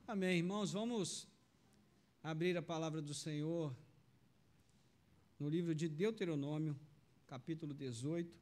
Amém, irmãos, vamos abrir a palavra do Senhor no livro de Deuteronômio, capítulo 18.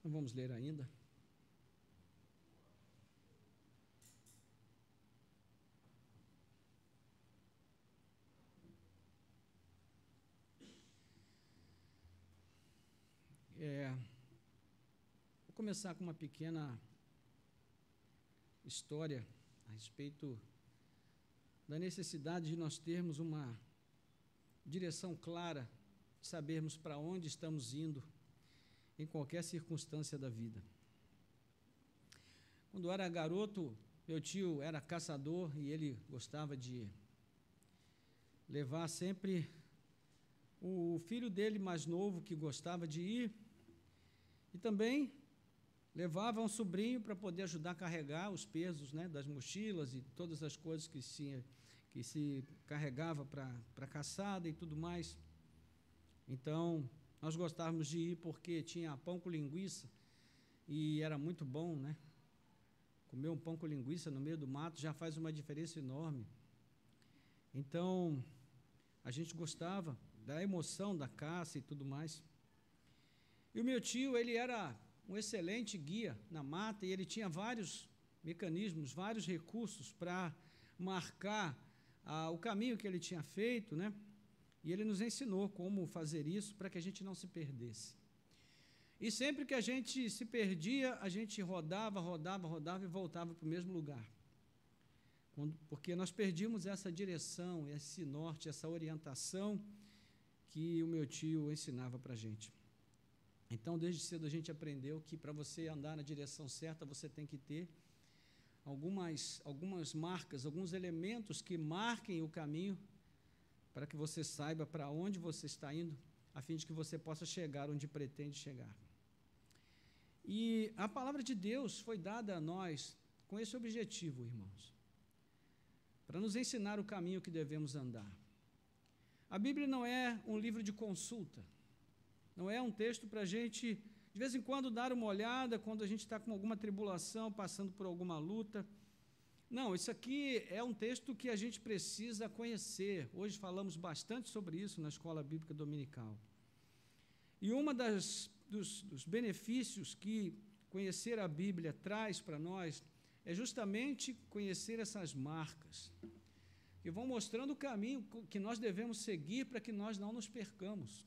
Não vamos ler ainda. Vou começar com uma pequena história a respeito da necessidade de nós termos uma direção clara, de sabermos para onde estamos indo em qualquer circunstância da vida. Quando eu era garoto, meu tio era caçador e ele gostava de levar sempre o filho dele mais novo, que gostava de ir, e também levava um sobrinho para poder ajudar a carregar os pesos, né, das mochilas e todas as coisas que se carregava para a caçada e tudo mais. Então, nós gostávamos de ir porque tinha pão com linguiça e era muito bom, né? Comer um pão com linguiça no meio do mato já faz uma diferença enorme. Então, a gente gostava da emoção da caça e tudo mais. E o meu tio, ele era um excelente guia na mata e ele tinha vários mecanismos, vários recursos para marcar o caminho que ele tinha feito, né? E ele nos ensinou como fazer isso para que a gente não se perdesse. E sempre que a gente se perdia, a gente rodava e voltava para o mesmo lugar. Porque nós perdíamos essa direção, esse norte, essa orientação que o meu tio ensinava para a gente. Então, desde cedo a gente aprendeu que para você andar na direção certa, você tem que ter algumas marcas, alguns elementos que marquem o caminho para que você saiba para onde você está indo, a fim de que você possa chegar onde pretende chegar. E a palavra de Deus foi dada a nós com esse objetivo, irmãos, para nos ensinar o caminho que devemos andar. A Bíblia não é um livro de consulta, não é um texto para a gente, de vez em quando, dar uma olhada quando a gente está com alguma tribulação, passando por alguma luta. Não, isso aqui é um texto que a gente precisa conhecer. Hoje falamos bastante sobre isso na Escola Bíblica Dominical. E dos benefícios que conhecer a Bíblia traz para nós é justamente conhecer essas marcas, que vão mostrando o caminho que nós devemos seguir para que nós não nos percamos.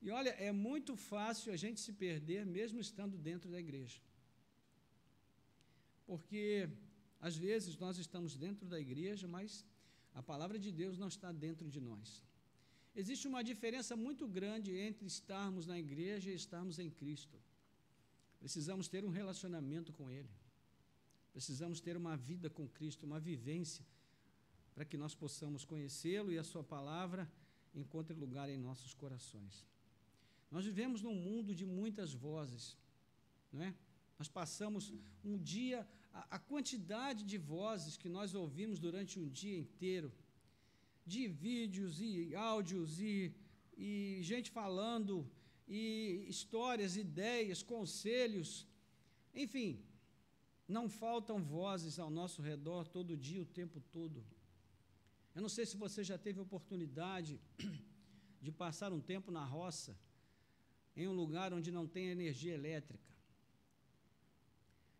E olha, é muito fácil a gente se perder mesmo estando dentro da igreja. Porque às vezes nós estamos dentro da igreja, mas a palavra de Deus não está dentro de nós. Existe uma diferença muito grande entre estarmos na igreja e estarmos em Cristo. Precisamos ter um relacionamento com Ele. Precisamos ter uma vida com Cristo, uma vivência, para que nós possamos conhecê-lo e a sua palavra encontre lugar em nossos corações. Nós vivemos num mundo de muitas vozes, não é? Nós passamos um dia, a quantidade de vozes que nós ouvimos durante um dia inteiro, de vídeos e áudios e gente falando, e histórias, ideias, conselhos, enfim, não faltam vozes ao nosso redor todo dia, o tempo todo. Eu não sei se você já teve oportunidade de passar um tempo na roça, em um lugar onde não tem energia elétrica.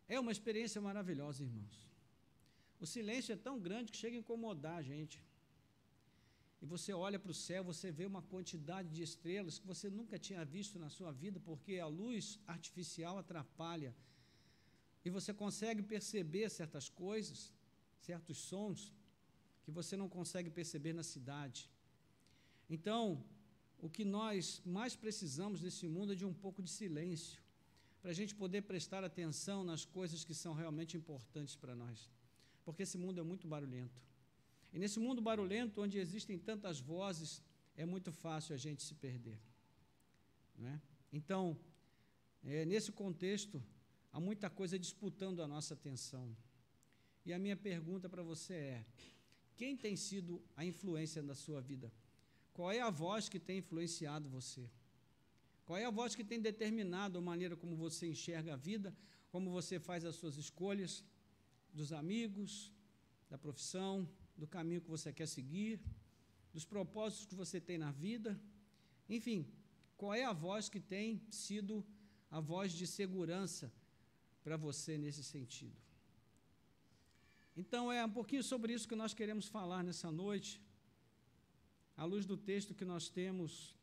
É uma experiência maravilhosa, irmãos. O silêncio é tão grande que chega a incomodar a gente. e você olha para o céu, você vê uma quantidade de estrelas que você nunca tinha visto na sua vida, porque a luz artificial atrapalha, e você consegue perceber certas coisas, certos sons, que você não consegue perceber na cidade. Então, o que nós mais precisamos nesse mundo é de um pouco de silêncio, para a gente poder prestar atenção nas coisas que são realmente importantes para nós, porque esse mundo é muito barulhento. E nesse mundo barulhento, onde existem tantas vozes, é muito fácil a gente se perder, não é? Então, nesse contexto, há muita coisa disputando a nossa atenção. E a minha pergunta para você é: quem tem sido a influência na sua vida? Qual é a voz que tem influenciado você? Qual é a voz que tem determinado a maneira como você enxerga a vida, como você faz as suas escolhas, dos amigos, da profissão, do caminho que você quer seguir, dos propósitos que você tem na vida? Enfim, qual é a voz que tem sido a voz de segurança para você nesse sentido? Então, é um pouquinho sobre isso que nós queremos falar nessa noite, à luz do texto que nós temos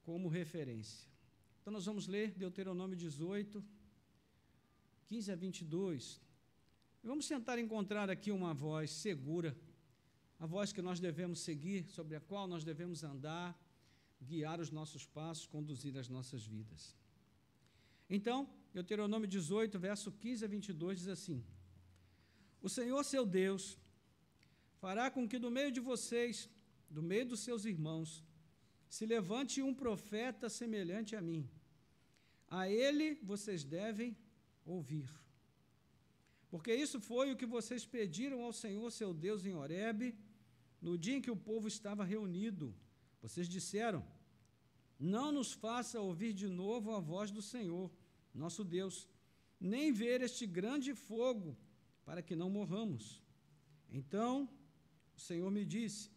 como referência. Então, nós vamos ler Deuteronômio 18, 15 a 22. E vamos tentar encontrar aqui uma voz segura, a voz que nós devemos seguir, sobre a qual nós devemos andar, guiar os nossos passos, conduzir as nossas vidas. Então, Deuteronômio 18, verso 15 a 22, diz assim: O Senhor, seu Deus, fará com que do meio de vocês, do meio dos seus irmãos, se levante um profeta semelhante a mim. A ele vocês devem ouvir. Porque isso foi o que vocês pediram ao Senhor, seu Deus, em Horebe, no dia em que o povo estava reunido. Vocês disseram: não nos faça ouvir de novo a voz do Senhor, nosso Deus, nem ver este grande fogo, para que não morramos. Então, o Senhor me disse: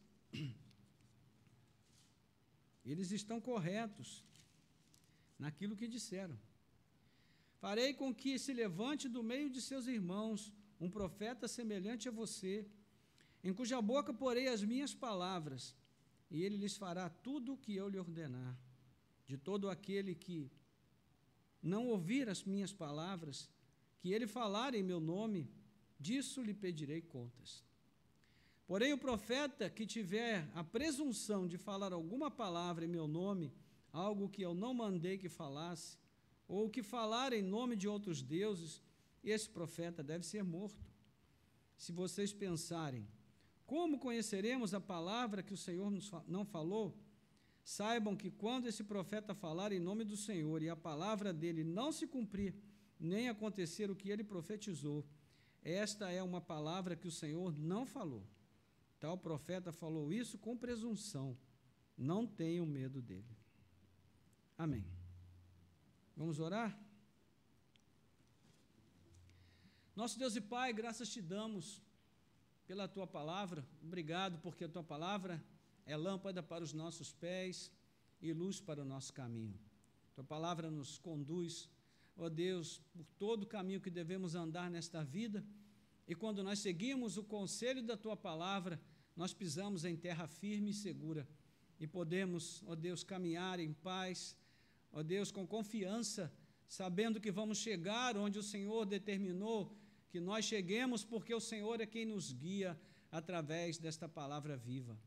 eles estão corretos naquilo que disseram. Farei com que se levante do meio de seus irmãos um profeta semelhante a você, em cuja boca porei as minhas palavras, e ele lhes fará tudo o que eu lhe ordenar. De todo aquele que não ouvir as minhas palavras, que ele falar em meu nome, disso lhe pedirei contas. Porém, o profeta que tiver a presunção de falar alguma palavra em meu nome, algo que eu não mandei que falasse, ou que falar em nome de outros deuses, esse profeta deve ser morto. Se vocês pensarem: como conheceremos a palavra que o Senhor não falou? Saibam que quando esse profeta falar em nome do Senhor e a palavra dele não se cumprir, nem acontecer o que ele profetizou, esta é uma palavra que o Senhor não falou. Tal profeta falou isso com presunção. Não tenham medo dele. Amém. Vamos orar? Nosso Deus e Pai, graças te damos pela tua palavra. Obrigado porque a tua palavra é lâmpada para os nossos pés e luz para o nosso caminho. Tua palavra nos conduz, ó Deus, por todo o caminho que devemos andar nesta vida, e quando nós seguimos o conselho da tua palavra, nós pisamos em terra firme e segura, e podemos, ó Deus, caminhar em paz, ó Deus, com confiança, sabendo que vamos chegar onde o Senhor determinou que nós cheguemos, porque o Senhor é quem nos guia através desta palavra viva.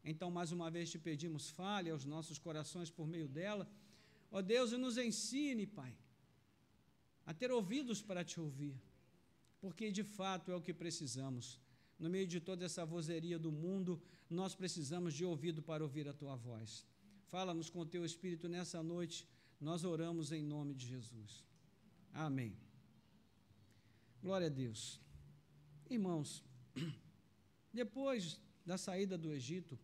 Então, mais uma vez te pedimos, fale aos nossos corações por meio dela, ó Deus, e nos ensine, Pai, a ter ouvidos para te ouvir, porque de fato é o que precisamos. No meio de toda essa vozeria do mundo, nós precisamos de ouvido para ouvir a tua voz. Fala-nos com o teu Espírito nessa noite, nós oramos em nome de Jesus. Amém. Glória a Deus. Irmãos, depois da saída do Egito,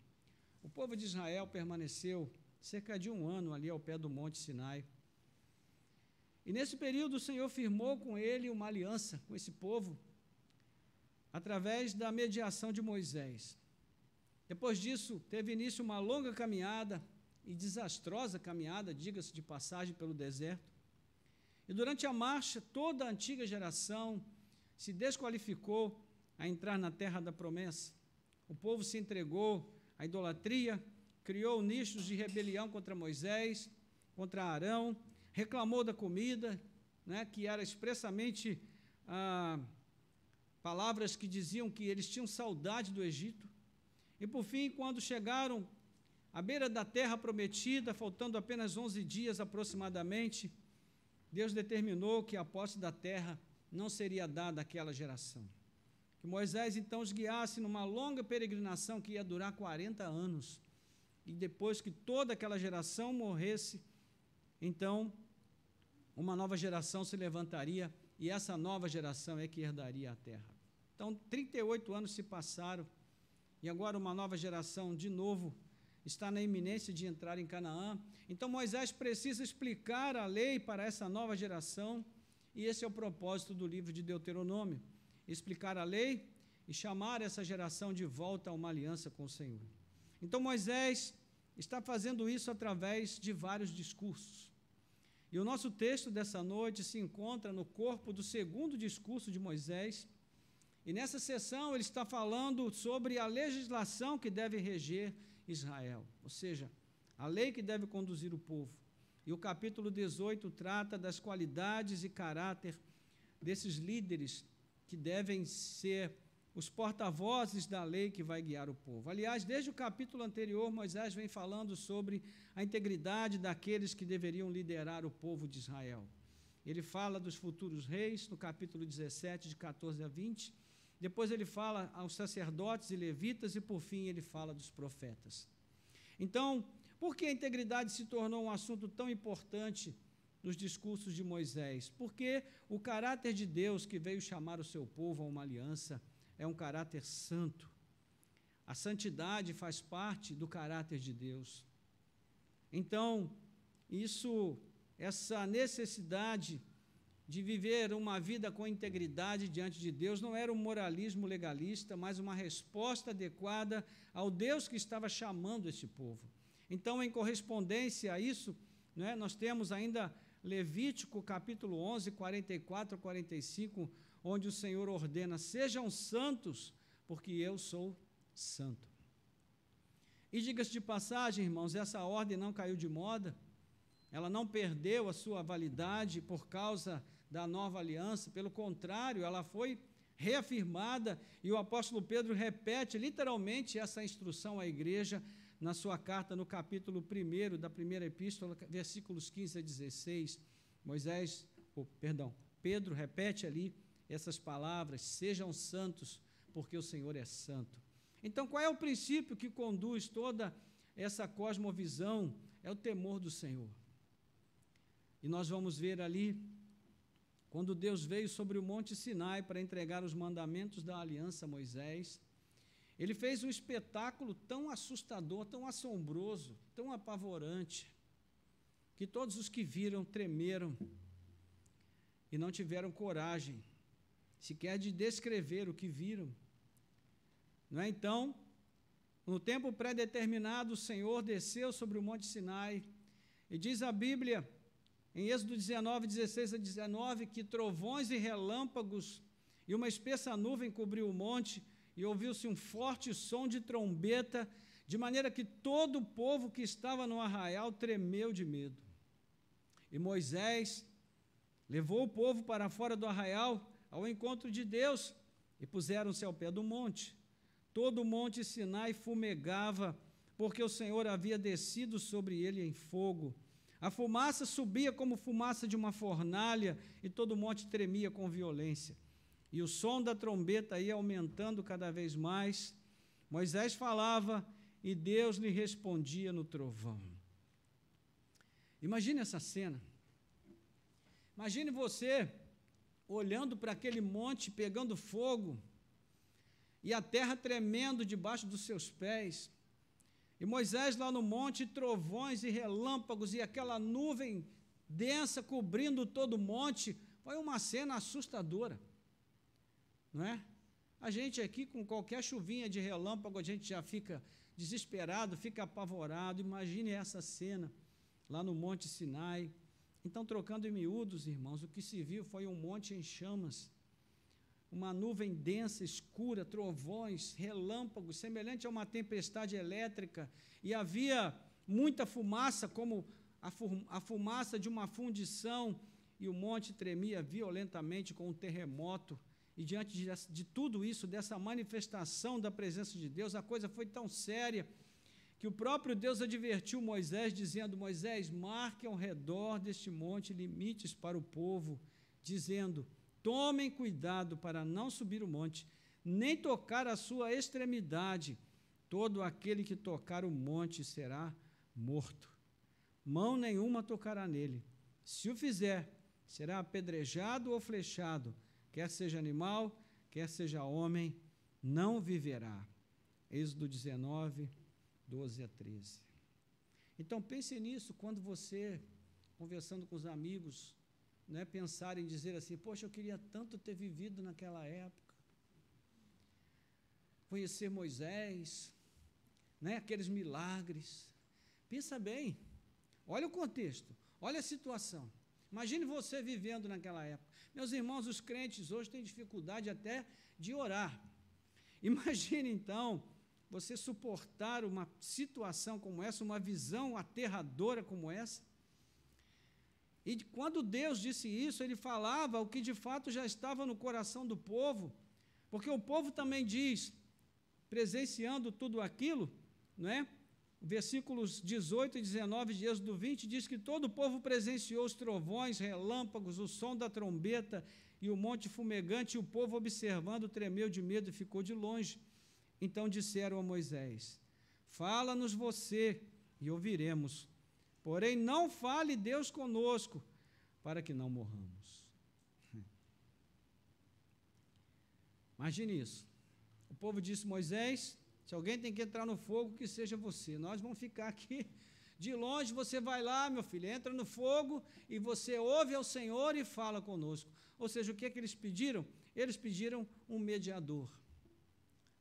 o povo de Israel permaneceu cerca de 1 ano ali ao pé do Monte Sinai. E nesse período o Senhor firmou com ele uma aliança com esse povo, através da mediação de Moisés. Depois disso, teve início uma longa caminhada, e desastrosa caminhada, diga-se de passagem, pelo deserto. E durante a marcha, toda a antiga geração se desqualificou a entrar na terra da promessa. O povo se entregou a idolatria, criou nichos de rebelião contra Moisés, contra Arão, reclamou da comida, né, que era expressamente palavras que diziam que eles tinham saudade do Egito. E, por fim, quando chegaram à beira da terra prometida, faltando apenas 11 dias aproximadamente, Deus determinou que a posse da terra não seria dada àquela geração. Que Moisés, então, os guiasse numa longa peregrinação que ia durar 40 anos. E depois que toda aquela geração morresse, então, uma nova geração se levantaria e essa nova geração é que herdaria a terra. Então, 38 anos se passaram e agora uma nova geração, de novo, está na iminência de entrar em Canaã. Então, Moisés precisa explicar a lei para essa nova geração e esse é o propósito do livro de Deuteronômio, explicar a lei e chamar essa geração de volta a uma aliança com o Senhor. Então, Moisés está fazendo isso através de vários discursos. E o nosso texto dessa noite se encontra no corpo do segundo discurso de Moisés. E nessa sessão ele está falando sobre a legislação que deve reger Israel, ou seja, a lei que deve conduzir o povo. E o capítulo 18 trata das qualidades e caráter desses líderes que devem ser os porta-vozes da lei que vai guiar o povo. Aliás, desde o capítulo anterior, Moisés vem falando sobre a integridade daqueles que deveriam liderar o povo de Israel. Ele fala dos futuros reis, no capítulo 17, de 14 a 20. Depois ele fala aos sacerdotes e levitas e, por fim, ele fala dos profetas. Então, por que a integridade se tornou um assunto tão importante nos discursos de Moisés? Porque o caráter de Deus que veio chamar o seu povo a uma aliança é um caráter santo. A santidade faz parte do caráter de Deus. Então, essa necessidade de viver uma vida com integridade diante de Deus não era um moralismo legalista, mas uma resposta adequada ao Deus que estava chamando esse povo. Então, em correspondência a isso, né, nós temos ainda Levítico, capítulo 11, 44 a 45, onde o Senhor ordena: sejam santos, porque eu sou santo. E diga-se de passagem, irmãos, essa ordem não caiu de moda, ela não perdeu a sua validade por causa da nova aliança, pelo contrário, ela foi reafirmada, e o apóstolo Pedro repete literalmente essa instrução à igreja na sua carta, no capítulo 1 da primeira epístola, versículos 15 a 16, Pedro repete ali essas palavras: sejam santos, porque o Senhor é santo. Então, qual é o princípio que conduz toda essa cosmovisão? É o temor do Senhor. E nós vamos ver ali, quando Deus veio sobre o Monte Sinai para entregar os mandamentos da aliança a Moisés, ele fez um espetáculo tão assustador, tão assombroso, tão apavorante, que todos os que viram tremeram e não tiveram coragem sequer de descrever o que viram. Não é? Então, no tempo pré-determinado, o Senhor desceu sobre o Monte Sinai, e diz a Bíblia, em Êxodo 19, 16 a 19, que trovões e relâmpagos e uma espessa nuvem cobriu o monte, e ouviu-se um forte som de trombeta, de maneira que todo o povo que estava no arraial tremeu de medo. E Moisés levou o povo para fora do arraial, ao encontro de Deus, e puseram-se ao pé do monte. Todo o monte Sinai fumegava, porque o Senhor havia descido sobre ele em fogo. A fumaça subia como fumaça de uma fornalha, e todo o monte tremia com violência. E o som da trombeta ia aumentando cada vez mais. Moisés falava, e Deus lhe respondia no trovão. Imagine essa cena. Imagine você olhando para aquele monte pegando fogo, e a terra tremendo debaixo dos seus pés, e Moisés lá no monte, trovões e relâmpagos, e aquela nuvem densa cobrindo todo o monte. Foi uma cena assustadora, não é? A gente aqui, com qualquer chuvinha de relâmpago, a gente já fica desesperado, fica apavorado. Imagine essa cena lá no Monte Sinai. Então, trocando em miúdos, irmãos, o que se viu foi um monte em chamas, uma nuvem densa, escura, trovões, relâmpagos, semelhante a uma tempestade elétrica, e havia muita fumaça, como a fumaça de uma fundição, e o monte tremia violentamente com um terremoto. E diante de tudo isso, dessa manifestação da presença de Deus, a coisa foi tão séria que o próprio Deus advertiu Moisés, dizendo: Moisés, marque ao redor deste monte limites para o povo, dizendo: tomem cuidado para não subir o monte, nem tocar a sua extremidade. Todo aquele que tocar o monte será morto. Mão nenhuma tocará nele. Se o fizer, será apedrejado ou flechado, quer seja animal, quer seja homem, não viverá. Êxodo 19, 12 a 13. Então, pense nisso quando você, conversando com os amigos, né, pensar em dizer assim: poxa, eu queria tanto ter vivido naquela época, conhecer Moisés, né, aqueles milagres. Pensa bem, olha o contexto, olha a situação. Imagine você vivendo naquela época. Meus irmãos, os crentes hoje têm dificuldade até de orar. Imagine, então, você suportar uma situação como essa, uma visão aterradora como essa. E quando Deus disse isso, ele falava o que de fato já estava no coração do povo, porque o povo também diz, presenciando tudo aquilo, não é? Versículos 18 e 19 de Êxodo 20 diz que todo o povo presenciou os trovões, relâmpagos, o som da trombeta e o monte fumegante, e o povo, observando, tremeu de medo e ficou de longe. Então disseram a Moisés: fala-nos você e ouviremos, porém não fale Deus conosco, para que não morramos. Imagine isso. O povo disse: Moisés, se alguém tem que entrar no fogo, que seja você. Nós vamos ficar aqui de longe, você vai lá, meu filho, entra no fogo e você ouve ao Senhor e fala conosco. Ou seja, o que é que eles pediram? Eles pediram um mediador.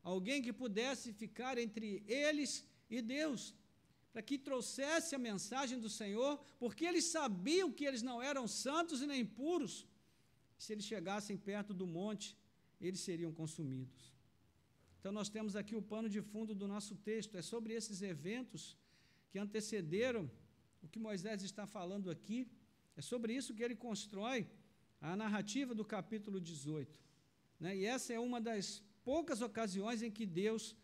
Alguém que pudesse ficar entre eles e Deus, para que trouxesse a mensagem do Senhor, porque eles sabiam que eles não eram santos e nem puros. Se eles chegassem perto do monte, eles seriam consumidos. Então, nós temos aqui o pano de fundo do nosso texto, é sobre esses eventos que antecederam o que Moisés está falando aqui, é sobre isso que ele constrói a narrativa do capítulo 18. Né? E essa é uma das poucas ocasiões em que Deus,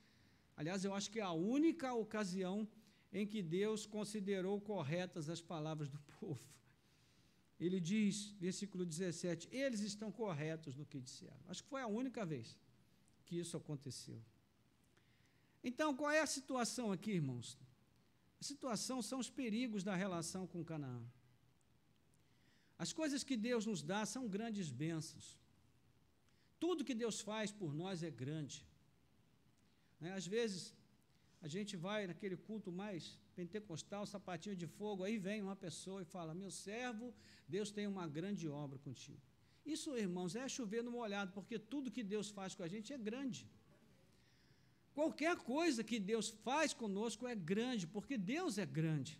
aliás, eu acho que é a única ocasião em que Deus considerou corretas as palavras do povo. Ele diz, versículo 17, eles estão corretos no que disseram. Acho que foi a única vez que isso aconteceu. Então, qual é a situação aqui, irmãos? A situação são os perigos da relação com Canaã. As coisas que Deus nos dá são grandes bênçãos. Tudo que Deus faz por nós é grande. Às vezes, a gente vai naquele culto mais pentecostal, sapatinho de fogo, aí vem uma pessoa e fala: meu servo, Deus tem uma grande obra contigo. Isso, irmãos, é chover no molhado, porque tudo que Deus faz com a gente é grande. Qualquer coisa que Deus faz conosco é grande, porque Deus é grande.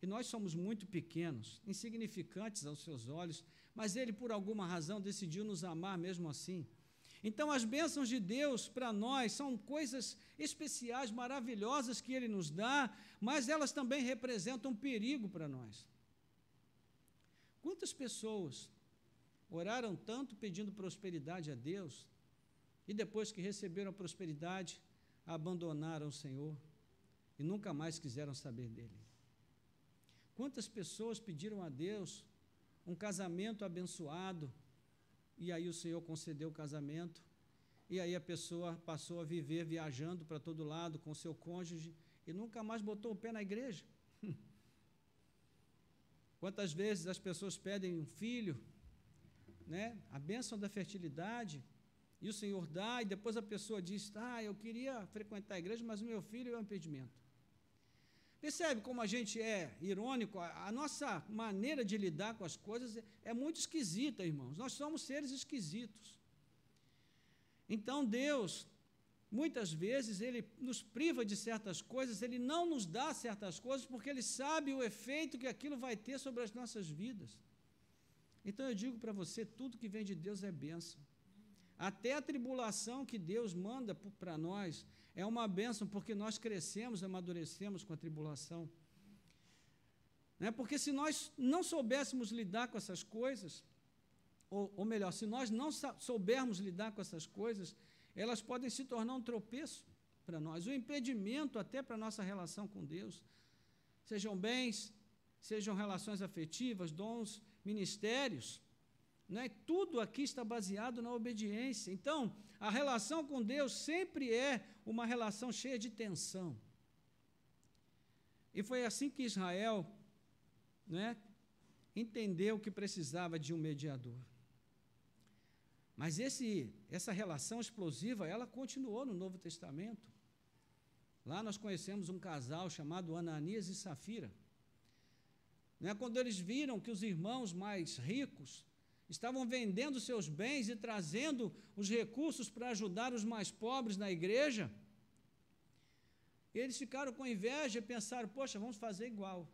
E nós somos muito pequenos, insignificantes aos seus olhos, mas Ele, por alguma razão, decidiu nos amar mesmo assim. Então, as bênçãos de Deus para nós são coisas especiais, maravilhosas que Ele nos dá, mas elas também representam um perigo para nós. Quantas pessoas oraram tanto pedindo prosperidade a Deus, e depois que receberam a prosperidade, abandonaram o Senhor e nunca mais quiseram saber dele? Quantas pessoas pediram a Deus um casamento abençoado, e aí o Senhor concedeu o casamento, e aí a pessoa passou a viver viajando para todo lado com seu cônjuge e nunca mais botou o pé na igreja? Quantas vezes as pessoas pedem um filho, né, a bênção da fertilidade, e o Senhor dá, e depois a pessoa diz: eu queria frequentar a igreja, mas o meu filho é um impedimento. Percebe como a gente é irônico? A nossa maneira de lidar com as coisas é muito esquisita, irmãos. Nós somos seres esquisitos. Então, Deus, muitas vezes, Ele nos priva de certas coisas, Ele não nos dá certas coisas, porque Ele sabe o efeito que aquilo vai ter sobre as nossas vidas. Então, eu digo para você, tudo que vem de Deus é bênção. até a tribulação que Deus manda para nós é uma bênção, porque nós crescemos, amadurecemos com a tribulação. Né? Porque se nós não soubéssemos lidar com essas coisas, ou melhor, se nós não soubermos lidar com essas coisas, elas podem se tornar um tropeço para nós, um impedimento até para a nossa relação com Deus. Sejam bens, sejam relações afetivas, dons, ministérios, né? Tudo aqui está baseado na obediência. Então, a relação com Deus sempre é uma relação cheia de tensão. E foi assim que Israel, né, entendeu que precisava de um mediador. Mas essa relação explosiva, ela continuou no Novo Testamento. Lá nós conhecemos um casal chamado Ananias e Safira. Né, quando eles viram que os irmãos mais ricos estavam vendendo seus bens e trazendo os recursos para ajudar os mais pobres na igreja, eles ficaram com inveja e pensaram, poxa, vamos fazer igual.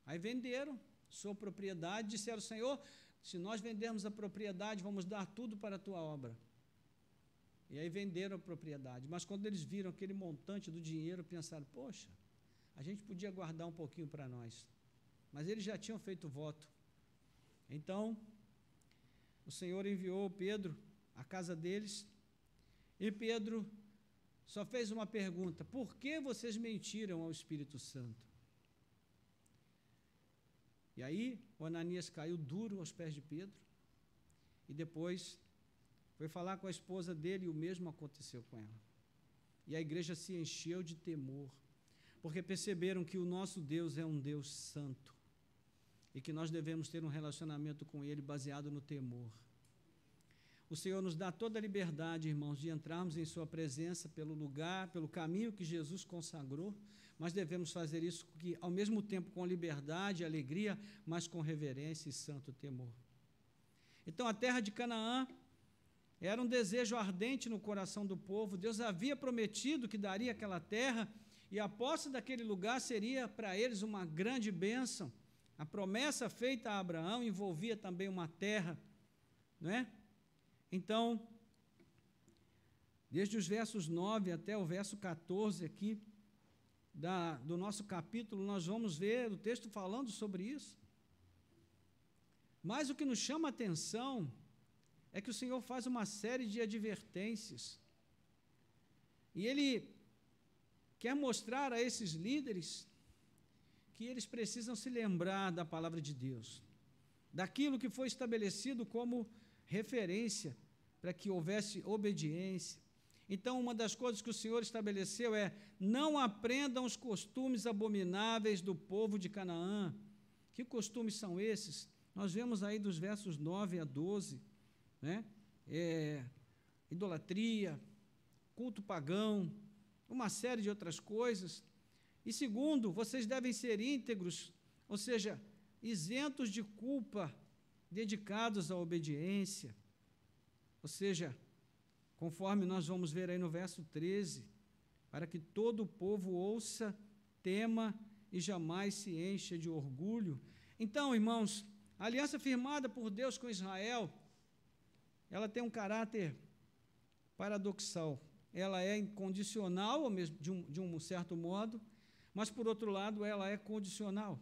Aí venderam sua propriedade, disseram, Senhor, se nós vendermos a propriedade, vamos dar tudo para a tua obra. E aí venderam a propriedade. Mas quando eles viram aquele montante do dinheiro, pensaram, poxa, a gente podia guardar um pouquinho para nós. Mas eles já tinham feito voto. Então, o Senhor enviou Pedro à casa deles, e Pedro só fez uma pergunta, por que vocês mentiram ao Espírito Santo? E aí, o Ananias caiu duro aos pés de Pedro, e depois foi falar com a esposa dele, e o mesmo aconteceu com ela. E a igreja se encheu de temor, porque perceberam que o nosso Deus é um Deus santo, e que nós devemos ter um relacionamento com Ele baseado no temor. O Senhor nos dá toda a liberdade, irmãos, de entrarmos em Sua presença pelo lugar, pelo caminho que Jesus consagrou, mas devemos fazer isso ao mesmo tempo com liberdade e alegria, mas com reverência e santo temor. Então, a terra de Canaã era um desejo ardente no coração do povo. Deus havia prometido que daria aquela terra, e a posse daquele lugar seria para eles uma grande bênção. A promessa feita a Abraão envolvia também uma terra, não é? Então, desde os versos 9 até o verso 14 aqui, do nosso capítulo, nós vamos ver o texto falando sobre isso. Mas o que nos chama a atenção é que o Senhor faz uma série de advertências. E Ele quer mostrar a esses líderes que eles precisam se lembrar da palavra de Deus, daquilo que foi estabelecido como referência para que houvesse obediência. Então, uma das coisas que o Senhor estabeleceu é, não aprendam os costumes abomináveis do povo de Canaã. Que costumes são esses? Nós vemos aí dos versos 9 a 12, né? Idolatria, culto pagão, uma série de outras coisas. E segundo, vocês devem ser íntegros, ou seja, isentos de culpa, dedicados à obediência. Ou seja, conforme nós vamos ver aí no verso 13, para que todo o povo ouça, tema e jamais se encha de orgulho. Então, irmãos, a aliança firmada por Deus com Israel, ela tem um caráter paradoxal. Ela é incondicional, de um certo modo, mas, por outro lado, ela é condicional.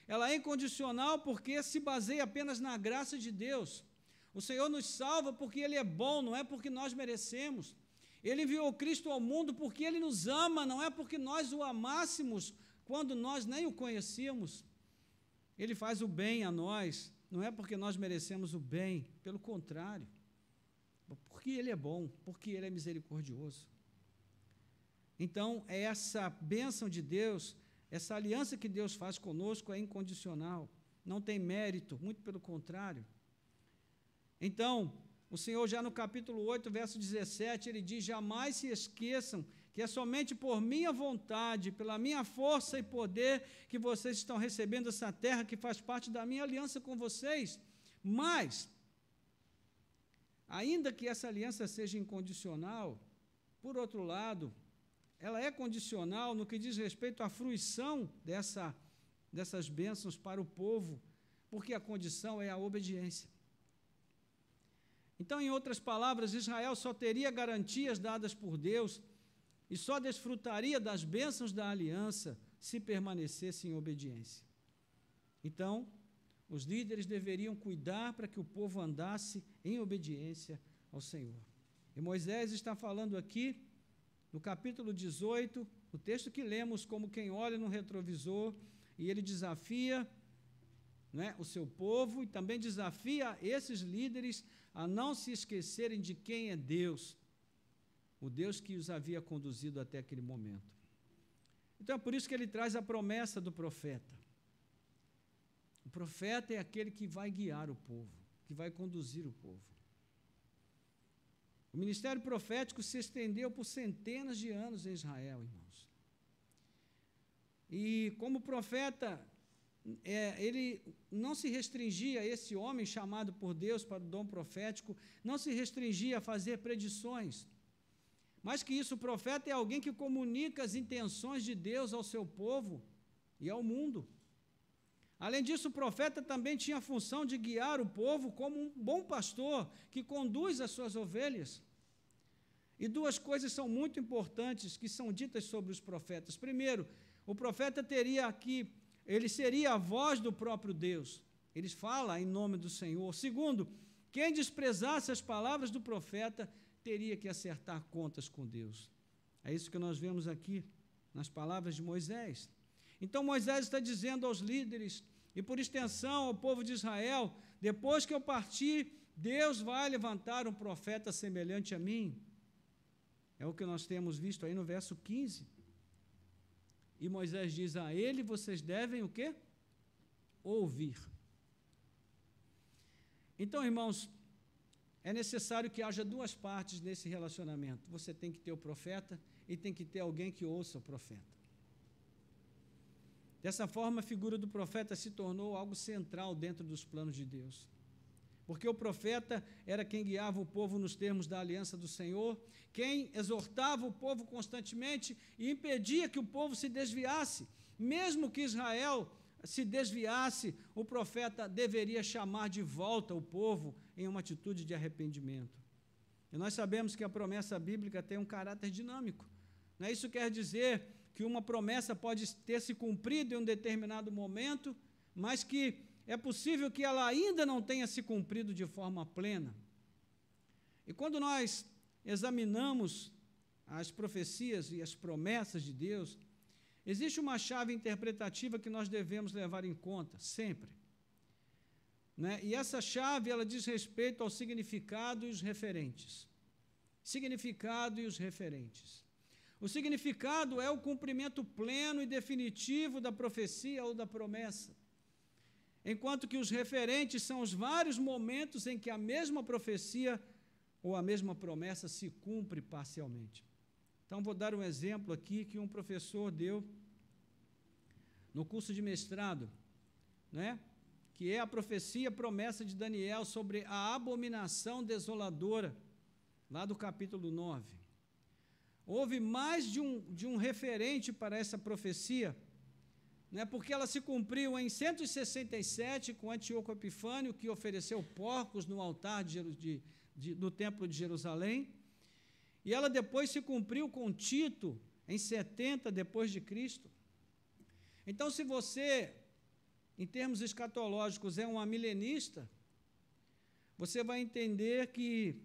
Ela é incondicional porque se baseia apenas na graça de Deus. O Senhor nos salva porque Ele é bom, não é porque nós merecemos. Ele enviou Cristo ao mundo porque Ele nos ama, não é porque nós o amássemos quando nós nem o conhecíamos. Ele faz o bem a nós, não é porque nós merecemos o bem, pelo contrário, porque Ele é bom, porque Ele é misericordioso. Então, essa bênção de Deus, essa aliança que Deus faz conosco é incondicional, não tem mérito, muito pelo contrário. Então, o Senhor já no capítulo 8, verso 17, Ele diz, jamais se esqueçam que é somente por minha vontade, pela minha força e poder, que vocês estão recebendo essa terra que faz parte da minha aliança com vocês. Mas, ainda que essa aliança seja incondicional, por outro lado, ela é condicional no que diz respeito à fruição dessas bênçãos para o povo, porque a condição é a obediência. Então, em outras palavras, Israel só teria garantias dadas por Deus e só desfrutaria das bênçãos da aliança se permanecesse em obediência. Então, os líderes deveriam cuidar para que o povo andasse em obediência ao Senhor. E Moisés está falando aqui, no capítulo 18, o texto que lemos, como quem olha no retrovisor, e ele desafia, né, o seu povo e também desafia esses líderes a não se esquecerem de quem é Deus, o Deus que os havia conduzido até aquele momento. Então é por isso que ele traz a promessa do profeta. O profeta é aquele que vai guiar o povo, que vai conduzir o povo. O ministério profético se estendeu por centenas de anos em Israel, irmãos. E como profeta, ele não se restringia, esse homem chamado por Deus para o dom profético, não se restringia a fazer predições. Mais que isso, o profeta é alguém que comunica as intenções de Deus ao seu povo e ao mundo. Além disso, o profeta também tinha a função de guiar o povo como um bom pastor que conduz as suas ovelhas. E duas coisas são muito importantes que são ditas sobre os profetas. Primeiro, o profeta ele seria a voz do próprio Deus. Ele fala em nome do Senhor. Segundo, quem desprezasse as palavras do profeta teria que acertar contas com Deus. É isso que nós vemos aqui nas palavras de Moisés. Então Moisés está dizendo aos líderes e por extensão ao povo de Israel, depois que eu partir, Deus vai levantar um profeta semelhante a mim. É o que nós temos visto aí no verso 15. E Moisés diz a ele, vocês devem o quê? Ouvir. Então, irmãos, é necessário que haja duas partes nesse relacionamento. Você tem que ter o profeta e tem que ter alguém que ouça o profeta. Dessa forma, a figura do profeta se tornou algo central dentro dos planos de Deus. Porque o profeta era quem guiava o povo nos termos da aliança do Senhor, quem exortava o povo constantemente e impedia que o povo se desviasse. Mesmo que Israel se desviasse, o profeta deveria chamar de volta o povo em uma atitude de arrependimento. E nós sabemos que a promessa bíblica tem um caráter dinâmico. Não é? Isso quer dizer que uma promessa pode ter se cumprido em um determinado momento, mas que é possível que ela ainda não tenha se cumprido de forma plena. E quando nós examinamos as profecias e as promessas de Deus, existe uma chave interpretativa que nós devemos levar em conta, sempre. Né? E essa chave, ela diz respeito ao significado e os referentes. Significado e os referentes. O significado é o cumprimento pleno e definitivo da profecia ou da promessa, enquanto que os referentes são os vários momentos em que a mesma profecia ou a mesma promessa se cumpre parcialmente. Então, vou dar um exemplo aqui que um professor deu no curso de mestrado, né? Que é a profecia promessa de Daniel sobre a abominação desoladora, lá do capítulo 9. Houve mais de um referente para essa profecia, né, porque ela se cumpriu em 167 com Antíoco Epifânio, que ofereceu porcos no altar do Templo de Jerusalém, e ela depois se cumpriu com Tito em 70 depois de Cristo. Então, se você, em termos escatológicos, é um amilenista, você vai entender que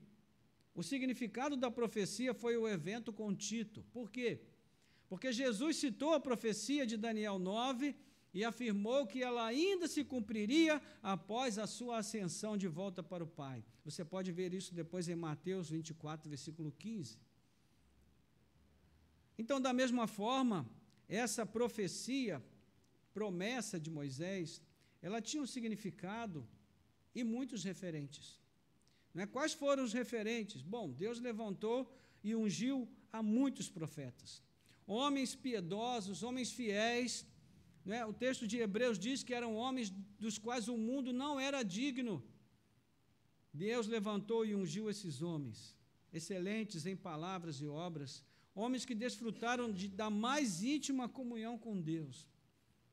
o significado da profecia foi o evento com Tito. Por quê? Porque Jesus citou a profecia de Daniel 9 e afirmou que ela ainda se cumpriria após a sua ascensão de volta para o Pai. Você pode ver isso depois em Mateus 24, versículo 15. Então, da mesma forma, essa profecia, promessa de Moisés, ela tinha um significado e muitos referentes. Né? Quais foram os referentes? Bom, Deus levantou e ungiu a muitos profetas. Homens piedosos, homens fiéis, né? O texto de Hebreus diz que eram homens dos quais o mundo não era digno. Deus levantou e ungiu esses homens, excelentes em palavras e obras, homens que desfrutaram da mais íntima comunhão com Deus.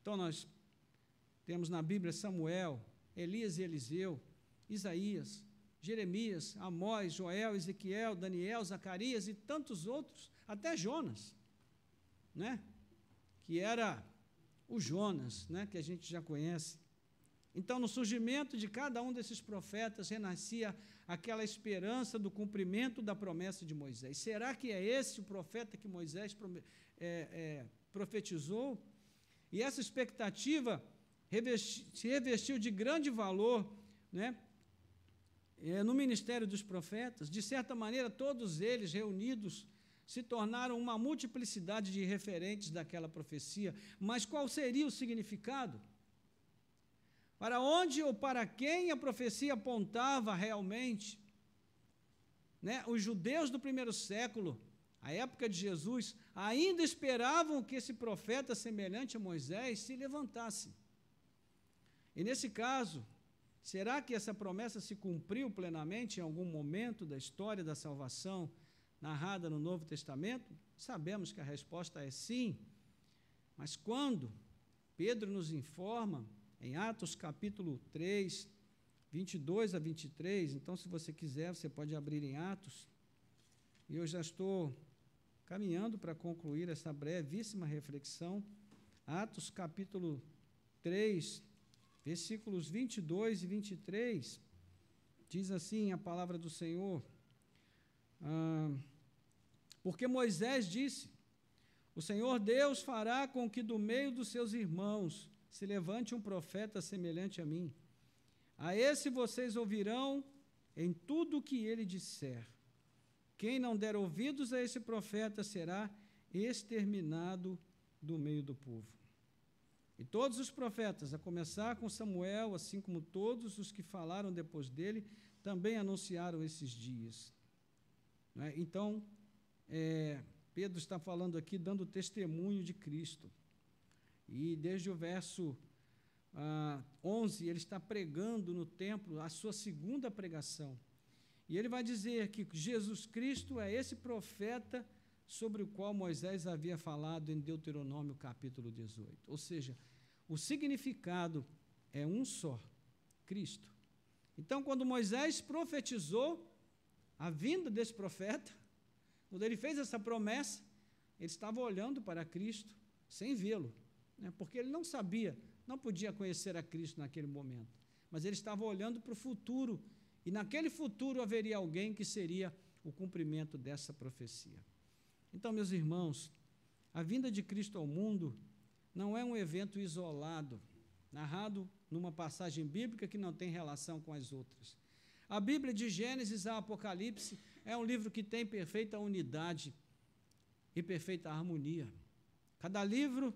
Então, nós temos na Bíblia Samuel, Elias e Eliseu, Isaías, Jeremias, Amós, Joel, Ezequiel, Daniel, Zacarias e tantos outros, até Jonas, né? Que era o Jonas, né? Que a gente já conhece. Então, no surgimento de cada um desses profetas, renascia aquela esperança do cumprimento da promessa de Moisés. Será que é esse o profeta que Moisés profetizou? E essa expectativa se revestiu de grande valor, né? No ministério dos profetas. De certa maneira, todos eles reunidos se tornaram uma multiplicidade de referentes daquela profecia. Mas qual seria o significado? Para onde ou para quem a profecia apontava realmente? Né? Os judeus do primeiro século, a época de Jesus, ainda esperavam que esse profeta semelhante a Moisés se levantasse. E nesse caso, será que essa promessa se cumpriu plenamente em algum momento da história da salvação narrada no Novo Testamento? Sabemos que a resposta é sim, mas quando Pedro nos informa, em Atos capítulo 3, 22 a 23, então se você quiser, você pode abrir em Atos, e eu já estou caminhando para concluir essa brevíssima reflexão. Atos capítulo 3, versículos 22 e 23, diz assim a palavra do Senhor, porque Moisés disse, o Senhor Deus fará com que do meio dos seus irmãos se levante um profeta semelhante a mim. A esse vocês ouvirão em tudo o que ele disser. Quem não der ouvidos a esse profeta será exterminado do meio do povo. E todos os profetas, a começar com Samuel, assim como todos os que falaram depois dele, também anunciaram esses dias. Não é? Então, Pedro está falando aqui, dando testemunho de Cristo. E desde o verso 11, ele está pregando no templo a sua segunda pregação. E ele vai dizer que Jesus Cristo é esse profeta sobre o qual Moisés havia falado em Deuteronômio capítulo 18. Ou seja, o significado é um só, Cristo. Então, quando Moisés profetizou a vinda desse profeta, quando ele fez essa promessa, ele estava olhando para Cristo sem vê-lo, né? Porque ele não sabia, não podia conhecer a Cristo naquele momento, mas ele estava olhando para o futuro, e naquele futuro haveria alguém que seria o cumprimento dessa profecia. Então, meus irmãos, a vinda de Cristo ao mundo não é um evento isolado, narrado numa passagem bíblica que não tem relação com as outras. A Bíblia, de Gênesis a Apocalipse, é um livro que tem perfeita unidade e perfeita harmonia. Cada livro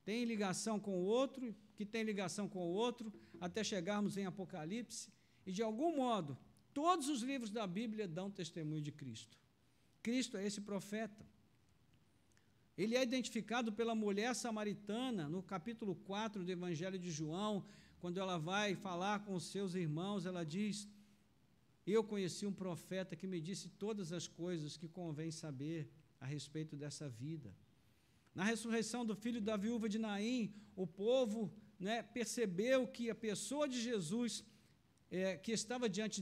tem ligação com o outro, que tem ligação com o outro, até chegarmos em Apocalipse, e de algum modo, todos os livros da Bíblia dão testemunho de Cristo. Cristo é esse profeta. Ele é identificado pela mulher samaritana, no capítulo 4 do Evangelho de João, quando ela vai falar com os seus irmãos, ela diz, eu conheci um profeta que me disse todas as coisas que convém saber a respeito dessa vida. Na ressurreição do filho da viúva de Naim, o povo, né, percebeu que a pessoa de Jesus, que estava diante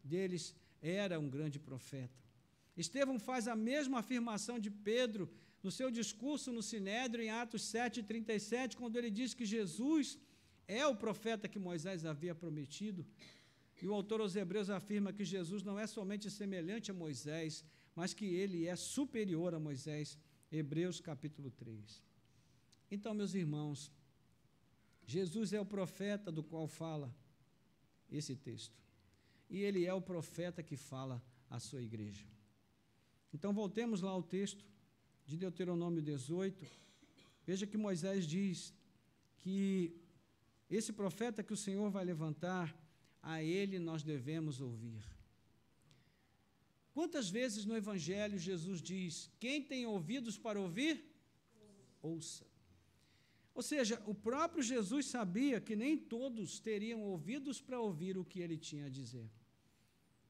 deles, era um grande profeta. Estevão faz a mesma afirmação de Pedro no seu discurso no Sinédrio, em Atos 7:37, quando ele diz que Jesus é o profeta que Moisés havia prometido. E o autor aos Hebreus afirma que Jesus não é somente semelhante a Moisés, mas que ele é superior a Moisés. Hebreus capítulo 3. Então, meus irmãos, Jesus é o profeta do qual fala esse texto. E ele é o profeta que fala à sua igreja. Então, voltemos lá ao texto de Deuteronômio 18. Veja que Moisés diz que esse profeta que o Senhor vai levantar, a ele nós devemos ouvir. Quantas vezes no Evangelho Jesus diz, quem tem ouvidos para ouvir, ouça. Ou seja, o próprio Jesus sabia que nem todos teriam ouvidos para ouvir o que ele tinha a dizer.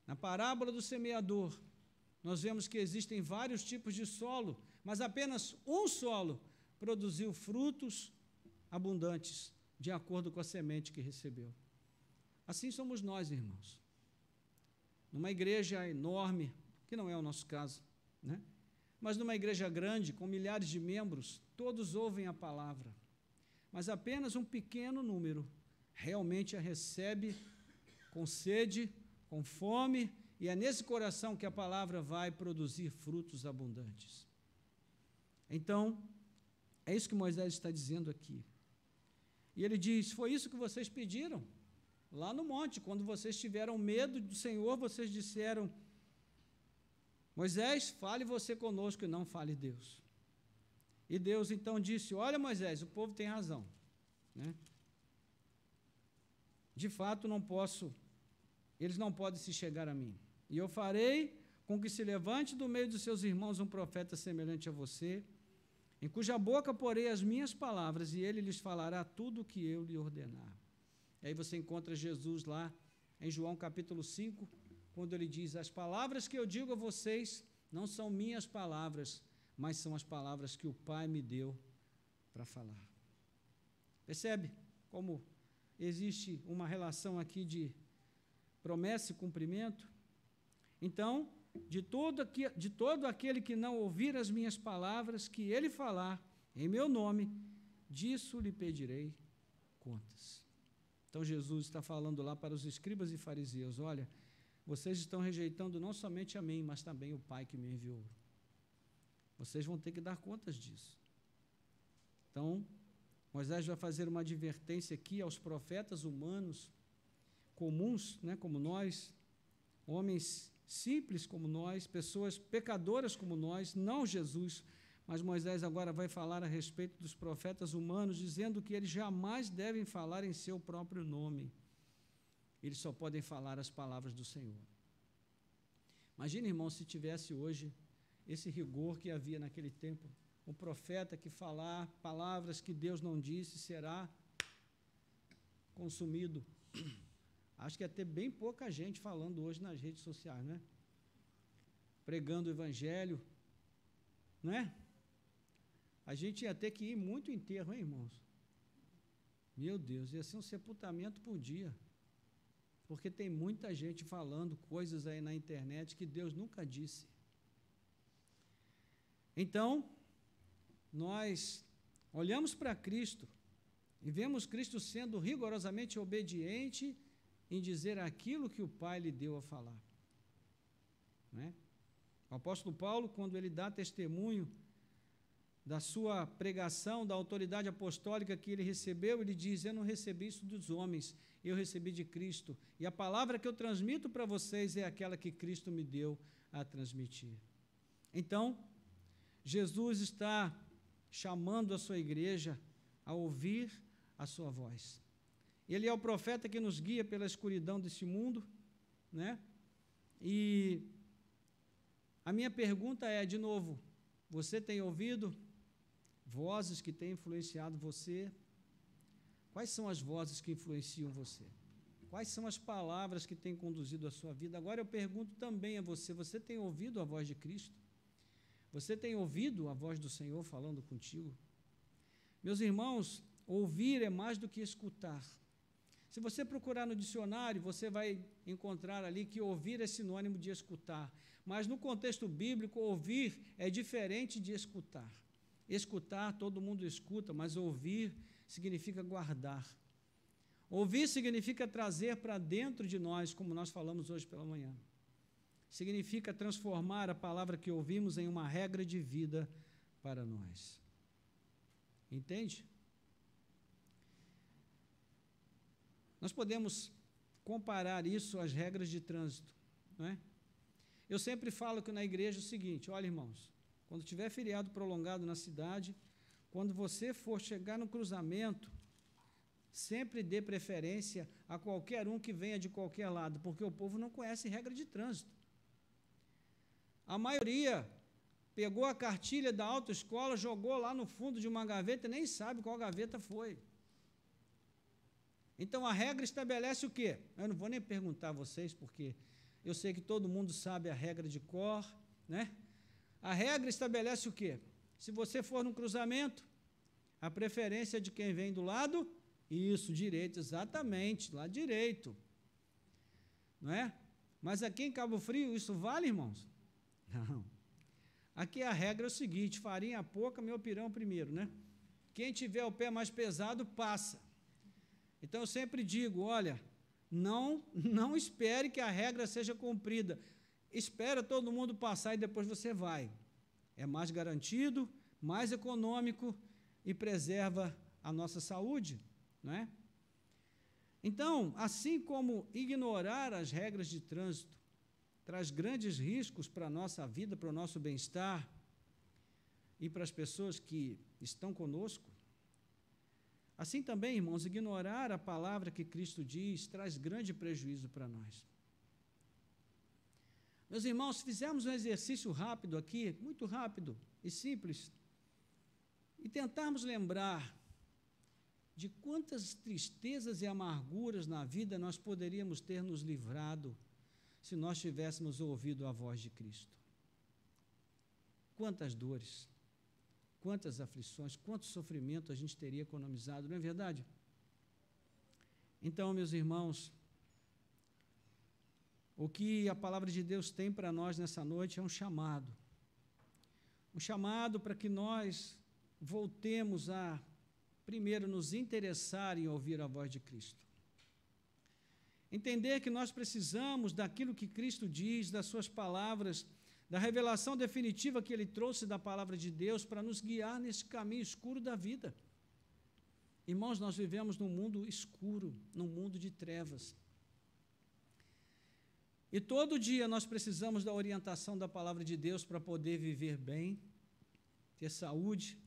Na parábola do semeador, nós vemos que existem vários tipos de solo, mas apenas um solo produziu frutos abundantes, de acordo com a semente que recebeu. Assim somos nós, irmãos. numa igreja enorme, que não é o nosso caso, né? Mas numa igreja grande, com milhares de membros, todos ouvem a palavra, mas apenas um pequeno número realmente a recebe com sede, com fome, e é nesse coração que a palavra vai produzir frutos abundantes. Então, é isso que Moisés está dizendo aqui. E ele diz: foi isso que vocês pediram lá no monte, quando vocês tiveram medo do Senhor, vocês disseram: Moisés, fale você conosco e não fale Deus. E Deus então disse: olha, Moisés, o povo tem razão, né? De fato, eles não podem se chegar a mim. E eu farei com que se levante do meio dos seus irmãos um profeta semelhante a você, em cuja boca porei as minhas palavras, e ele lhes falará tudo o que eu lhe ordenar. E aí você encontra Jesus lá em João capítulo 5, quando ele diz: as palavras que eu digo a vocês não são minhas palavras, mas são as palavras que o Pai me deu para falar. Percebe como existe uma relação aqui de promessa e cumprimento? Então, de todo aquele que não ouvir as minhas palavras que ele falar em meu nome, disso lhe pedirei contas. Então Jesus está falando lá para os escribas e fariseus: olha, vocês estão rejeitando não somente a mim, mas também o Pai que me enviou. Vocês vão ter que dar contas disso. Então, Moisés vai fazer uma advertência aqui aos profetas humanos, comuns, né, como nós, homens simples como nós, pessoas pecadoras como nós, não Jesus, mas Moisés agora vai falar a respeito dos profetas humanos, dizendo que eles jamais devem falar em seu próprio nome. Eles só podem falar as palavras do Senhor. Imagina, irmão, se tivesse hoje esse rigor que havia naquele tempo. Um profeta que falar palavras que Deus não disse será consumido. Acho que ia ter bem pouca gente falando hoje nas redes sociais, né? Pregando o evangelho, não é? A gente ia ter que ir muito enterro, hein, irmãos? Meu Deus, ia ser um sepultamento por dia. Porque tem muita gente falando coisas aí na internet que Deus nunca disse. Então, nós olhamos para Cristo e vemos Cristo sendo rigorosamente obediente em dizer aquilo que o Pai lhe deu a falar. Não é? O apóstolo Paulo, quando ele dá testemunho da sua pregação, da autoridade apostólica que ele recebeu, ele diz: eu não recebi isso dos homens, eu recebi de Cristo, e a palavra que eu transmito para vocês é aquela que Cristo me deu a transmitir. Então, Jesus está chamando a sua igreja a ouvir a sua voz. Ele é o profeta que nos guia pela escuridão desse mundo, né? E a minha pergunta é, de novo, você tem ouvido vozes que têm influenciado você? Quais são as vozes que influenciam você? Quais são as palavras que têm conduzido a sua vida? Agora eu pergunto também a você: você tem ouvido a voz de Cristo? Você tem ouvido a voz do Senhor falando contigo? Meus irmãos, ouvir é mais do que escutar. Se você procurar no dicionário, você vai encontrar ali que ouvir é sinônimo de escutar. Mas no contexto bíblico, ouvir é diferente de escutar. Escutar, todo mundo escuta, mas ouvir significa guardar. Ouvir significa trazer para dentro de nós, como nós falamos hoje pela manhã. Significa transformar a palavra que ouvimos em uma regra de vida para nós. Entende? Nós podemos comparar isso às regras de trânsito, não é? Eu sempre falo que na igreja é o seguinte: olha, irmãos, quando tiver feriado prolongado na cidade, quando você for chegar no cruzamento, sempre dê preferência a qualquer um que venha de qualquer lado, porque o povo não conhece regra de trânsito. A maioria pegou a cartilha da autoescola, jogou lá no fundo de uma gaveta e nem sabe qual gaveta foi. Então, a regra estabelece o quê? Eu não vou nem perguntar a vocês, porque eu sei que todo mundo sabe a regra de cor, né? A regra estabelece o quê? Se você for num cruzamento, a preferência de quem vem do lado, isso, direito, exatamente, lado direito. Não é? Mas aqui em Cabo Frio, isso vale, irmãos? Não. Aqui a regra é o seguinte: farinha pouca, meu pirão primeiro, né? Quem tiver o pé mais pesado, passa. Então, eu sempre digo, olha, não espere que a regra seja cumprida. Espera todo mundo passar e depois você vai. É mais garantido, mais econômico e preserva a nossa saúde, não é? Então, assim como ignorar as regras de trânsito traz grandes riscos para a nossa vida, para o nosso bem-estar e para as pessoas que estão conosco, assim também, irmãos, ignorar a palavra que Cristo diz traz grande prejuízo para nós. Meus irmãos, se fizermos um exercício rápido aqui, muito rápido e simples, e tentarmos lembrar de quantas tristezas e amarguras na vida nós poderíamos ter nos livrado se nós tivéssemos ouvido a voz de Cristo. Quantas dores, quantas aflições, quanto sofrimento a gente teria economizado, não é verdade? Então, meus irmãos, o que a palavra de Deus tem para nós nessa noite é um chamado para que nós voltemos a, primeiro, nos interessar em ouvir a voz de Cristo. Entender que nós precisamos daquilo que Cristo diz, das suas palavras, da revelação definitiva que Ele trouxe da palavra de Deus para nos guiar nesse caminho escuro da vida. Irmãos, nós vivemos num mundo escuro, num mundo de trevas. E todo dia nós precisamos da orientação da palavra de Deus para poder viver bem, ter saúde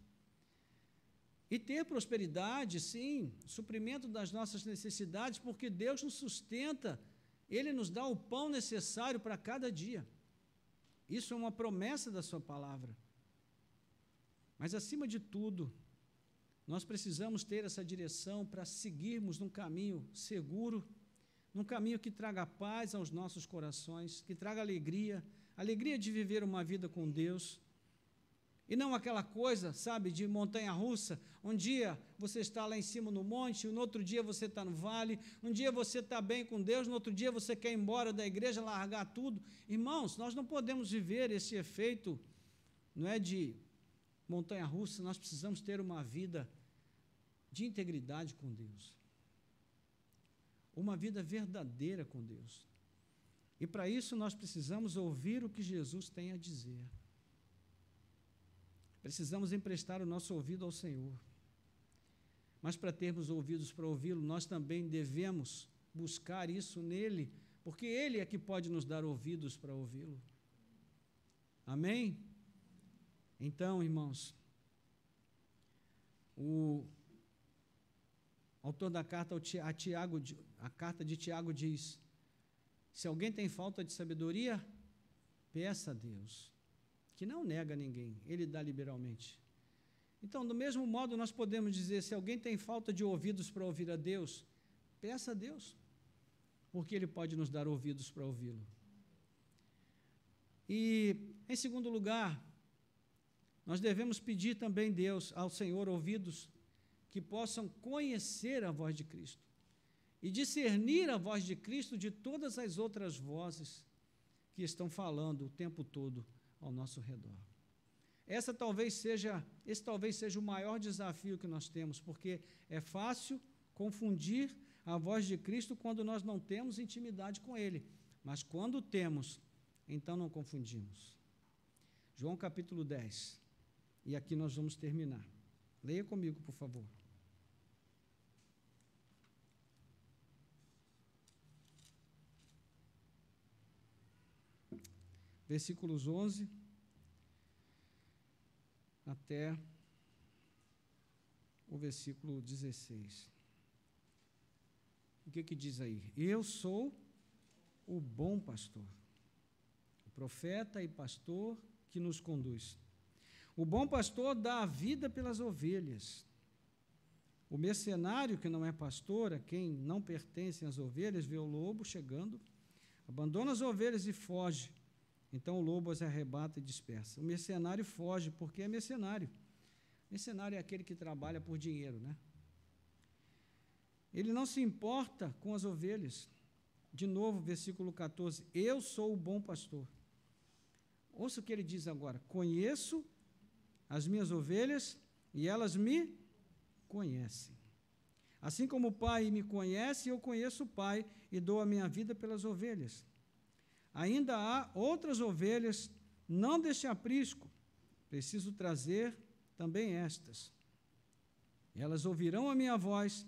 e ter prosperidade, sim, suprimento das nossas necessidades, porque Deus nos sustenta, Ele nos dá o pão necessário para cada dia. Isso é uma promessa da sua palavra. Mas, acima de tudo, nós precisamos ter essa direção para seguirmos num caminho seguro, num caminho que traga paz aos nossos corações, que traga alegria de viver uma vida com Deus, e não aquela coisa, sabe, de montanha-russa. Um dia você está lá em cima no monte, no outro dia você está no vale, um dia você está bem com Deus, no outro dia você quer ir embora da igreja, largar tudo. Irmãos, nós não podemos viver esse efeito, não é, de montanha-russa. Nós precisamos ter uma vida de integridade com Deus, uma vida verdadeira com Deus. E para isso nós precisamos ouvir o que Jesus tem a dizer. Precisamos emprestar o nosso ouvido ao Senhor. Mas para termos ouvidos para ouvi-lo, nós também devemos buscar isso nele, porque ele é que pode nos dar ouvidos para ouvi-lo. Amém? Então, irmãos, o autor da carta a carta de Tiago diz: se alguém tem falta de sabedoria, peça a Deus, que não nega a ninguém, Ele dá liberalmente. Então, do mesmo modo, nós podemos dizer, se alguém tem falta de ouvidos para ouvir a Deus, peça a Deus, porque Ele pode nos dar ouvidos para ouvi-lo. E, em segundo lugar, nós devemos pedir também ao Senhor ouvidos que possam conhecer a voz de Cristo e discernir a voz de Cristo de todas as outras vozes que estão falando o tempo todo ao nosso redor. Esse talvez seja o maior desafio que nós temos, porque é fácil confundir a voz de Cristo quando nós não temos intimidade com Ele, mas quando temos, então não confundimos. João capítulo 10, e aqui nós vamos terminar. Leia comigo, por favor. Versículos 11 até o versículo 16. O que diz aí? Eu sou o bom pastor, o profeta e pastor que nos conduz. O bom pastor dá a vida pelas ovelhas. O mercenário, que não é pastor, a quem não pertencem as ovelhas, vê o lobo chegando, abandona as ovelhas e foge. Então o lobo as arrebata e dispersa. O mercenário foge porque é mercenário. Mercenário é aquele que trabalha por dinheiro, né? Ele não se importa com as ovelhas. de novo, versículo 14, eu sou o bom pastor. Ouça o que ele diz agora, conheço as minhas ovelhas e elas me conhecem. Assim como o Pai me conhece, eu conheço o Pai e dou a minha vida pelas ovelhas. Ainda há outras ovelhas, não deste aprisco, preciso trazer também estas. Elas ouvirão a minha voz,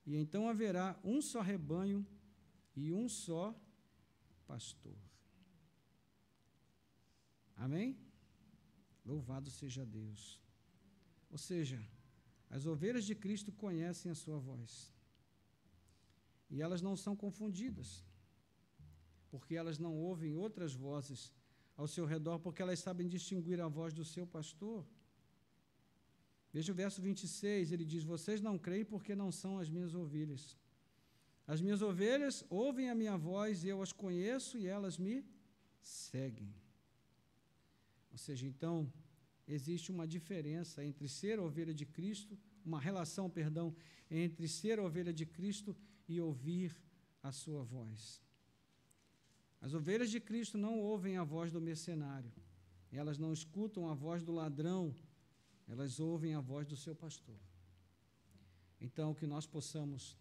e então haverá um só rebanho e um só pastor. Amém? Louvado seja Deus. Ou seja, as ovelhas de Cristo conhecem a sua voz. E elas não são confundidas, porque elas não ouvem outras vozes ao seu redor, porque elas sabem distinguir a voz do seu pastor. Veja o verso 26, ele diz, vocês não creem porque não são as minhas ovelhas. As minhas ovelhas ouvem a minha voz, eu as conheço e elas me seguem. Ou seja, então, existe uma diferença entre ser ovelha de Cristo, uma relação, entre ser ovelha de Cristo e ouvir a sua voz. As ovelhas de Cristo não ouvem a voz do mercenário, elas não escutam a voz do ladrão, elas ouvem a voz do seu pastor. Então, que nós possamos,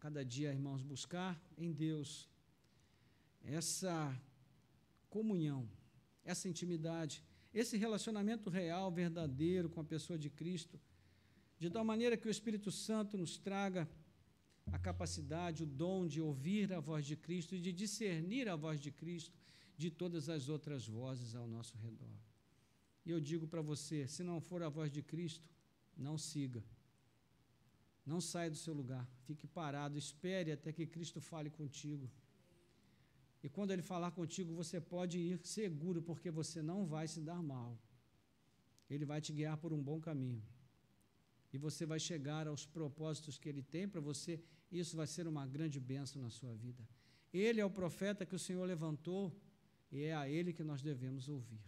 cada dia, irmãos, buscar em Deus essa comunhão, essa intimidade, esse relacionamento real, verdadeiro com a pessoa de Cristo, de tal maneira que o Espírito Santo nos traga a capacidade, o dom de ouvir a voz de Cristo e de discernir a voz de Cristo de todas as outras vozes ao nosso redor. E eu digo para você, se não for a voz de Cristo, não siga. Não saia do seu lugar, fique parado, espere até que Cristo fale contigo. E quando Ele falar contigo, você pode ir seguro, porque você não vai se dar mal. Ele vai te guiar por um bom caminho. E você vai chegar aos propósitos que Ele tem para você, e isso vai ser uma grande bênção na sua vida. Ele é o profeta que o Senhor levantou, e é a Ele que nós devemos ouvir.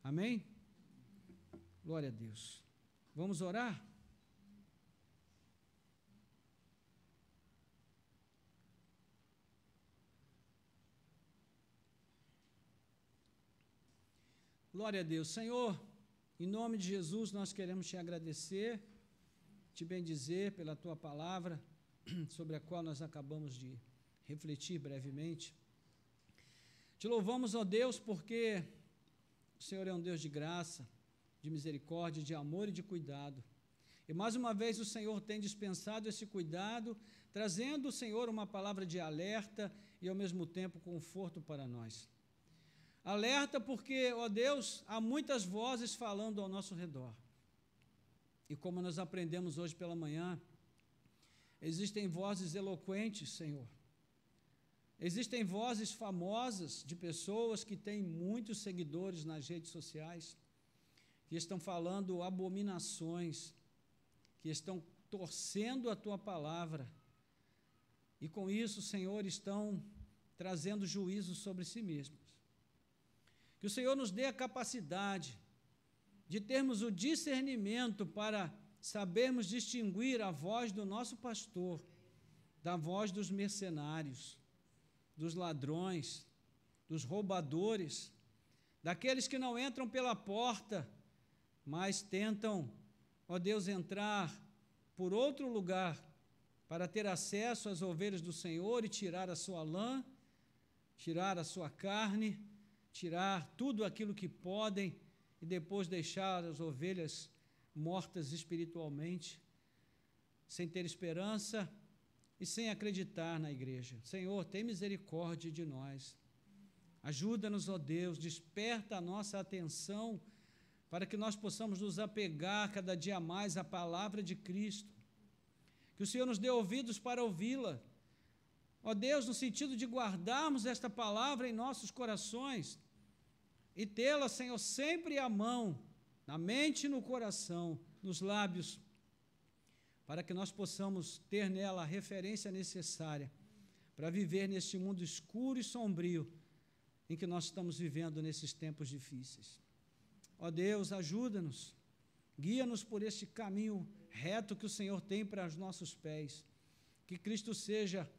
Amém? Glória a Deus. Vamos orar? Glória a Deus. Senhor, em nome de Jesus, nós queremos te agradecer, te bendizer pela tua palavra, sobre a qual nós acabamos de refletir brevemente. Te louvamos, ó Deus, porque o Senhor é um Deus de graça, de misericórdia, de amor e de cuidado. E mais uma vez o Senhor tem dispensado esse cuidado, trazendo, Senhor, uma palavra de alerta e, ao mesmo tempo, conforto para nós. Alerta porque, ó Deus, há muitas vozes falando ao nosso redor. E como nós aprendemos hoje pela manhã, existem vozes eloquentes, Senhor. Existem vozes famosas de pessoas que têm muitos seguidores nas redes sociais, que estão falando abominações, que estão torcendo a tua palavra. E com isso, Senhor, estão trazendo juízo sobre si mesmos. Que o Senhor nos dê a capacidade de termos o discernimento para sabermos distinguir a voz do nosso pastor, da voz dos mercenários, dos ladrões, dos roubadores, daqueles que não entram pela porta, mas tentam, ó Deus, entrar por outro lugar para ter acesso às ovelhas do Senhor e tirar a sua lã, tirar a sua carne, tirar tudo aquilo que podem e depois deixar as ovelhas mortas espiritualmente, sem ter esperança e sem acreditar na igreja. Senhor, tem misericórdia de nós. Ajuda-nos, ó Deus, desperta a nossa atenção para que nós possamos nos apegar cada dia mais à palavra de Cristo. Que o Senhor nos dê ouvidos para ouvi-la. Ó Deus, no sentido de guardarmos esta palavra em nossos corações e tê-la, Senhor, sempre à mão, na mente e no coração, nos lábios, para que nós possamos ter nela a referência necessária para viver neste mundo escuro e sombrio em que nós estamos vivendo nesses tempos difíceis. Ó Deus, ajuda-nos, guia-nos por este caminho reto que o Senhor tem para os nossos pés, que Cristo seja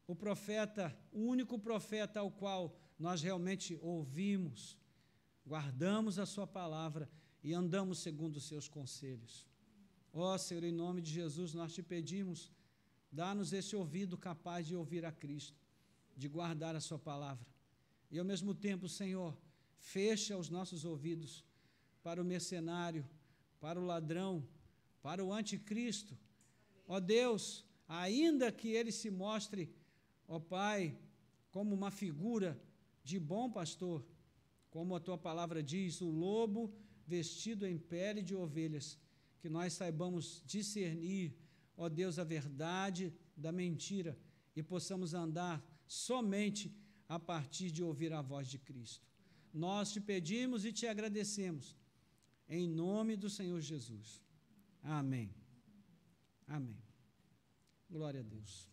o profeta, o único profeta ao qual nós realmente ouvimos, guardamos a sua palavra e andamos segundo os seus conselhos. Ó Senhor, em nome de Jesus, nós te pedimos, dá-nos esse ouvido capaz de ouvir a Cristo, de guardar a sua palavra. E ao mesmo tempo, Senhor, fecha os nossos ouvidos para o mercenário, para o ladrão, para o anticristo. Ó Deus, ainda que ele se mostre, ó Pai, como uma figura de bom pastor, como a tua palavra diz, o lobo vestido em pele de ovelhas, que nós saibamos discernir, ó Deus, a verdade da mentira e possamos andar somente a partir de ouvir a voz de Cristo. Nós te pedimos e te agradecemos, em nome do Senhor Jesus. Amém. Amém. Glória a Deus.